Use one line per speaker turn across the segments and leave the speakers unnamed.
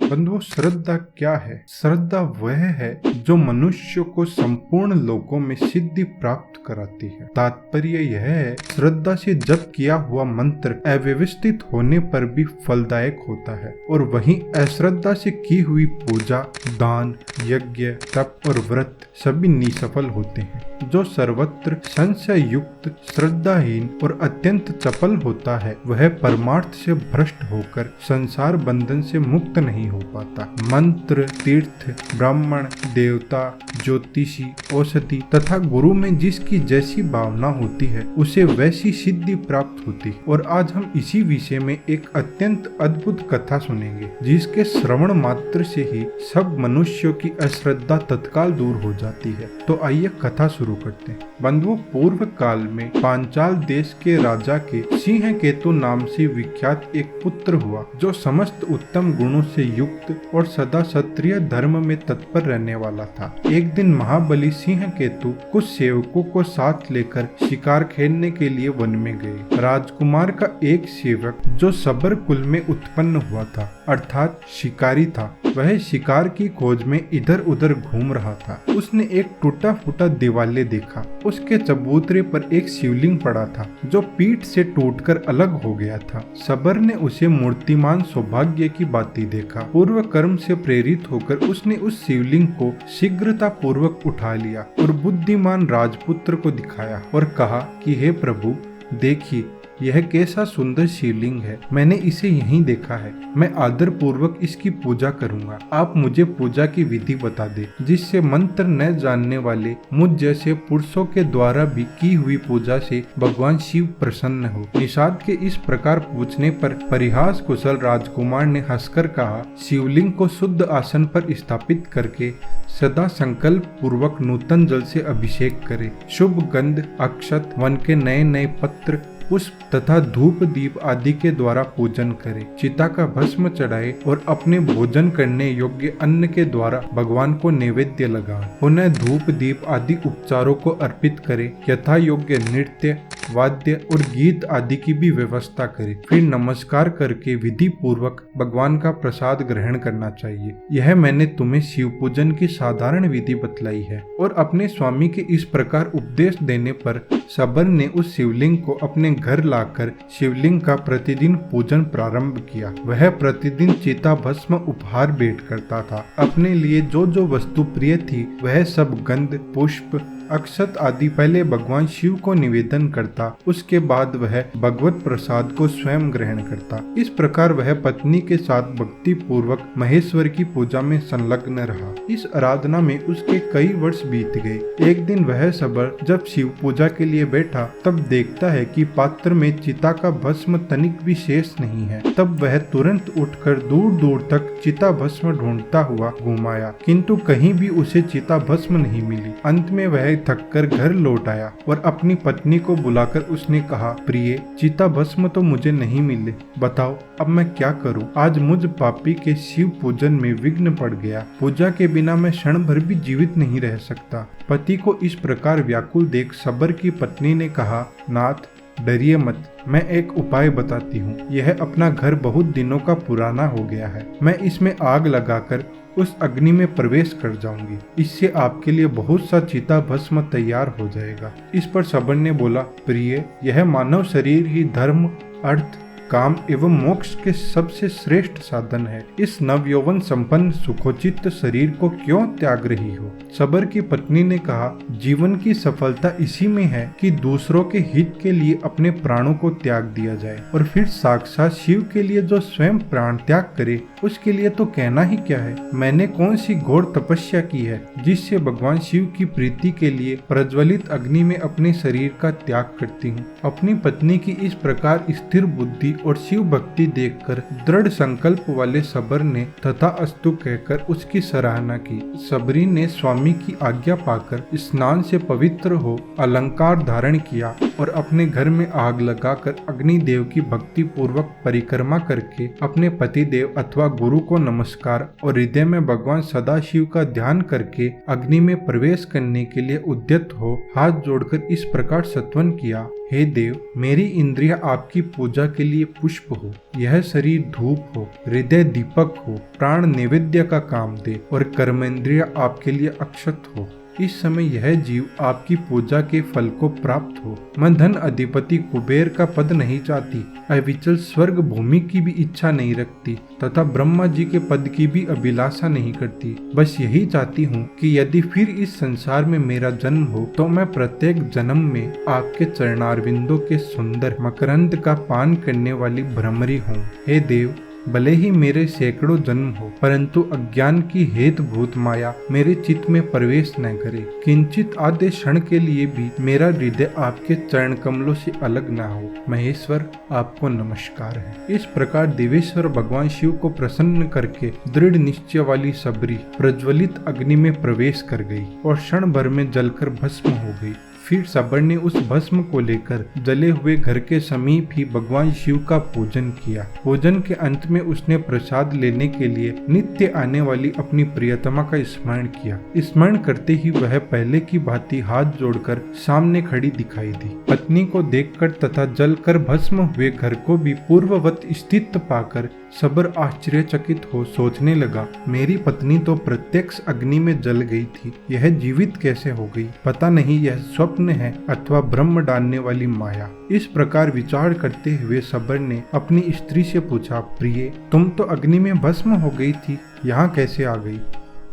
बंधुओं, श्रद्धा क्या है? श्रद्धा वह है जो मनुष्य को संपूर्ण लोकों में सिद्धि प्राप्त कराती है। तात्पर्य यह है, श्रद्धा से जप किया हुआ मंत्र अव्यवस्थित होने पर भी फलदायक होता है, और वहीं अश्रद्धा से की हुई पूजा, दान, यज्ञ, तप और व्रत सभी निसफल होते हैं। जो सर्वत्र संशय युक्त, श्रद्धाहीन और अत्यंत चपल होता है, वह परमार्थ से भ्रष्ट होकर संसार बंधन से मुक्त नहीं हो पाता। मंत्र, तीर्थ, ब्राह्मण, देवता, ज्योतिषी, औषधि तथा गुरु में जिसकी जैसी भावना होती है, उसे वैसी सिद्धि प्राप्त होती है। और आज हम इसी विषय में एक अत्यंत अद्भुत कथा सुनेंगे, जिसके श्रवण मात्र से ही सब मनुष्यों की अश्रद्धा तत्काल दूर हो जाती है। तो आइए कथा शुरू करते हैं। बंधुओं, पूर्व काल में पांचाल देश के राजा के सिंहकेतु नाम से विख्यात एक पुत्र हुआ, जो समस्त उत्तम गुणों से युक्त और सदा क्षत्रिय धर्म में तत्पर रहने वाला था। एक दिन महाबली सिंहकेतु कुछ सेवकों को साथ लेकर शिकार खेलने के लिए वन में गए। राजकुमार का एक सेवक, जो सबर कुल में उत्पन्न हुआ था, अर्थात शिकारी था, वह शिकार की खोज में इधर उधर घूम रहा था। उसने एक टूटा फूटा दिवाले देखा। उसके चबूतरे पर एक शिवलिंग पड़ा था, जो पीठ से टूटकर अलग हो गया था। सबर ने उसे मूर्तिमान सौभाग्य की बाती देखा। पूर्व कर्म से प्रेरित होकर उसने उस शिवलिंग को शीघ्रता पूर्वक उठा लिया और बुद्धिमान राजपुत्र को दिखाया और कहा कि हे प्रभु, देखिए, यह कैसा सुंदर शिवलिंग है। मैंने इसे यहीं देखा है। मैं आदर पूर्वक इसकी पूजा करूंगा। आप मुझे पूजा की विधि बता दे, जिससे मंत्र न जानने वाले मुझ जैसे पुरुषों के द्वारा भी की हुई पूजा से भगवान शिव प्रसन्न हो। निषाद के इस प्रकार पूछने पर परिहास कुशल राजकुमार ने हंसकर कहा, शिवलिंग को शुद्ध आसन पर स्थापित करके सदा संकल्प पूर्वक नूतन जल से अभिषेक करे। शुभ गंध, अक्षत, वन के नए नए पत्र, पुष्प तथा धूप दीप आदि के द्वारा पूजन करे। चिता का भस्म चढ़ाए और अपने भोजन करने योग्य अन्न के द्वारा भगवान को नैवेद्य लगाए। पुनः धूप दीप आदि उपचारों को अर्पित करे। यथा योग्य नृत्य, वाद्य और गीत आदि की भी व्यवस्था करे। फिर नमस्कार करके विधि पूर्वक भगवान का प्रसाद ग्रहण करना चाहिए। यह मैंने तुम्हें शिव पूजन की साधारण विधि बतलाई है। और अपने स्वामी के इस प्रकार उपदेश देने पर सबर ने उस शिवलिंग को अपने घर लाकर शिवलिंग का प्रतिदिन पूजन प्रारंभ किया। वह प्रतिदिन चिता भस्म उपहार भेंट करता था। अपने लिए जो जो वस्तु प्रिय थी, वह सब गंध, पुष्प, अक्षत आदि पहले भगवान शिव को निवेदन करता। उसके बाद वह भगवत प्रसाद को स्वयं ग्रहण करता। इस प्रकार वह पत्नी के साथ भक्ति पूर्वक महेश्वर की पूजा में संलग्न रहा। इस आराधना में उसके कई वर्ष बीत गए। एक दिन वह सबर जब शिव पूजा के लिए बैठा, तब देखता है कि पात्र में चिता का भस्म तनिक भी शेष नहीं है। तब वह तुरंत उठकर दूर दूर तक चिता भस्म ढूंढता हुआ घुमाया, किंतु कहीं भी उसे चिता भस्म नहीं मिली। अंत में वह थककर घर लौट आया और अपनी पत्नी को बुलाकर उसने कहा, प्रिय, चिता भस्म तो मुझे नहीं मिले। बताओ, अब मैं क्या करूं? आज मुझ पापी के शिव पूजन में विघ्न पड़ गया। पूजा के बिना मैं क्षण भर भी जीवित नहीं रह सकता। पति को इस प्रकार व्याकुल देख सबर की पत्नी ने कहा, नाथ, डरिए मत, मैं एक उपाय बताती हूँ। यह अपना घर बहुत दिनों का पुराना हो गया है। मैं इसमें आग लगाकर उस अग्नि में प्रवेश कर जाऊंगी। इससे आपके लिए बहुत सा चिता भस्म तैयार हो जाएगा। इस पर सबर ने बोला, प्रिय, यह मानव शरीर ही धर्म, अर्थ, काम एवं मोक्ष के सबसे श्रेष्ठ साधन है। इस नवयौवन संपन्न सुखोचित शरीर को क्यों त्याग रही हो? सबर की पत्नी ने कहा, जीवन की सफलता इसी में है कि दूसरों के हित के लिए अपने प्राणों को त्याग दिया जाए, और फिर साक्षात शिव के लिए जो स्वयं प्राण त्याग करे, उसके लिए तो कहना ही क्या है। मैंने कौन सी घोर तपस्या की है, जिससे भगवान शिव की प्रीति के लिए प्रज्वलित अग्नि में अपने शरीर का त्याग करती हूँ। अपनी पत्नी की इस प्रकार स्थिर बुद्धि और शिव भक्ति देखकर दृढ़ संकल्प वाले सबर ने तथास्तु कहकर उसकी सराहना की। सबरी ने स्वामी की आज्ञा पाकर स्नान से पवित्र हो अलंकार धारण किया और अपने घर में आग लगाकर अग्निदेव की भक्ति पूर्वक परिक्रमा करके अपने पति देव अथवा गुरु को नमस्कार और हृदय में भगवान सदाशिव का ध्यान करके अग्नि में प्रवेश करने के लिए उद्यत हो हाथ जोड़कर इस प्रकार सत्वन किया, हे देव, मेरी इंद्रियां आपकी पूजा के लिए पुष्प हो, यह शरीर धूप हो, हृदय दीपक हो, प्राण नैवेद्य का काम दे और कर्मेंद्रियां आपके लिए अक्षत हो। इस समय यह जीव आपकी पूजा के फल को प्राप्त हो। मैं धन अधिपति कुबेर का पद नहीं चाहती, अविचल स्वर्ग भूमि की भी इच्छा नहीं रखती तथा ब्रह्मा जी के पद की भी अभिलाषा नहीं करती। बस यही चाहती हूँ कि यदि फिर इस संसार में मेरा जन्म हो तो मैं प्रत्येक जन्म में आपके चरणारविंदों के सुंदर मकरंद का पान करने वाली भ्रमरी हूँ। हे देव, भले ही मेरे सैकड़ों जन्म हो, परंतु अज्ञान की हेतु भूत माया मेरे चित्त में प्रवेश न करे। किंचित आधे क्षण के लिए भी मेरा हृदय आपके चरण कमलों से अलग न हो। महेश्वर, आपको नमस्कार है। इस प्रकार देवेश्वर भगवान शिव को प्रसन्न करके दृढ़ निश्चय वाली सबरी प्रज्वलित अग्नि में प्रवेश कर गई और क्षण भर में जलकर भस्म हो गई। फिर सबर ने उस भस्म को लेकर जले हुए घर के समीप ही भगवान शिव का पूजन किया। पूजन के अंत में उसने प्रसाद लेने के लिए नित्य आने वाली अपनी प्रियतमा का स्मरण किया। स्मरण करते ही वह पहले की भांति हाथ जोड़कर सामने खड़ी दिखाई दी। पत्नी को देखकर तथा जलकर भस्म हुए घर को भी पूर्ववत स्थित पाकर सबर आश्चर्यचकित हो सोचने लगा, मेरी पत्नी तो प्रत्यक्ष अग्नि में जल गई थी, यह जीवित कैसे हो गई? पता नहीं यह स्वप्न है अथवा ब्रह्म डालने वाली माया। इस प्रकार विचार करते हुए सबर ने अपनी स्त्री से पूछा, प्रिय, तुम तो अग्नि में भस्म हो गई थी, यहाँ कैसे आ गई?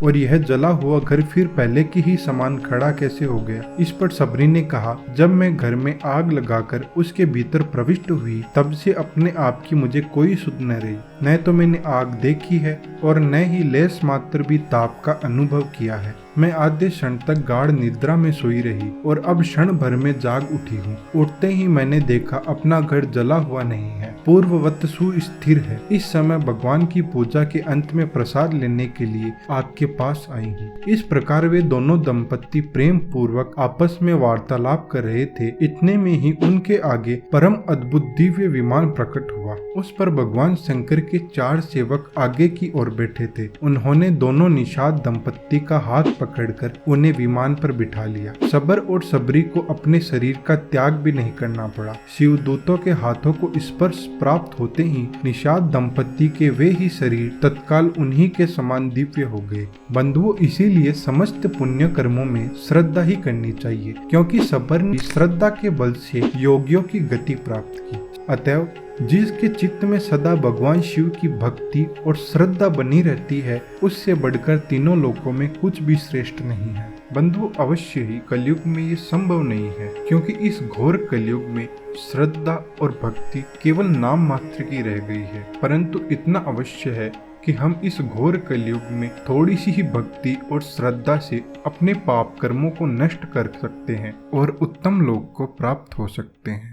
और यह जला हुआ घर फिर पहले की ही समान खड़ा कैसे हो गया? इस पर सबरी ने कहा, जब मैं घर में आग लगाकर उसके भीतर प्रविष्ट हुई तब से अपने आप की मुझे कोई सुध न रही। न तो मैंने आग देखी है और न ही लेस मात्र भी ताप का अनुभव किया है। मैं आधे क्षण तक गाढ़ निद्रा में सोई रही और अब क्षण भर में जाग उठी हूँ। उठते ही मैंने देखा अपना घर जला हुआ नहीं है, पूर्ववत सुस्थिर है। इस समय भगवान की पूजा के अंत में प्रसाद लेने के लिए आपके पास आई हूँ। इस प्रकार वे दोनों दंपत्ति प्रेम पूर्वक आपस में वार्तालाप कर रहे थे। इतने में ही उनके आगे परम अद्भुत दिव्य विमान प्रकट हुआ। उस पर भगवान शंकर के 4 सेवक आगे की ओर बैठे थे। उन्होंने दोनों निषाद दंपत्ति का हाथ पकड़कर उन्हें विमान पर बिठा लिया। सबर और सबरी को अपने शरीर का त्याग भी नहीं करना पड़ा। शिवदूतों के हाथों को स्पर्श प्राप्त होते ही निषाद दंपत्ति के वे ही शरीर तत्काल उन्हीं के समान दिव्य हो गए। बंधुओं, इसीलिए समस्त पुण्य कर्मों में श्रद्धा ही करनी चाहिए, क्योंकि सबर ने श्रद्धा के बल से योगियों की गति प्राप्त की। अतएव जिसके चित्त में सदा भगवान शिव की भक्ति और श्रद्धा बनी रहती है, उससे बढ़कर तीनों लोकों में कुछ भी श्रेष्ठ नहीं है। बंधु, अवश्य ही कलयुग में ये संभव नहीं है, क्योंकि इस घोर कलयुग में श्रद्धा और भक्ति केवल नाम मात्र की रह गई है। परंतु इतना अवश्य है कि हम इस घोर कलयुग में थोड़ी सी ही भक्ति और श्रद्धा से अपने पाप कर्मों को नष्ट कर सकते हैं और उत्तम लोक को प्राप्त हो सकते हैं।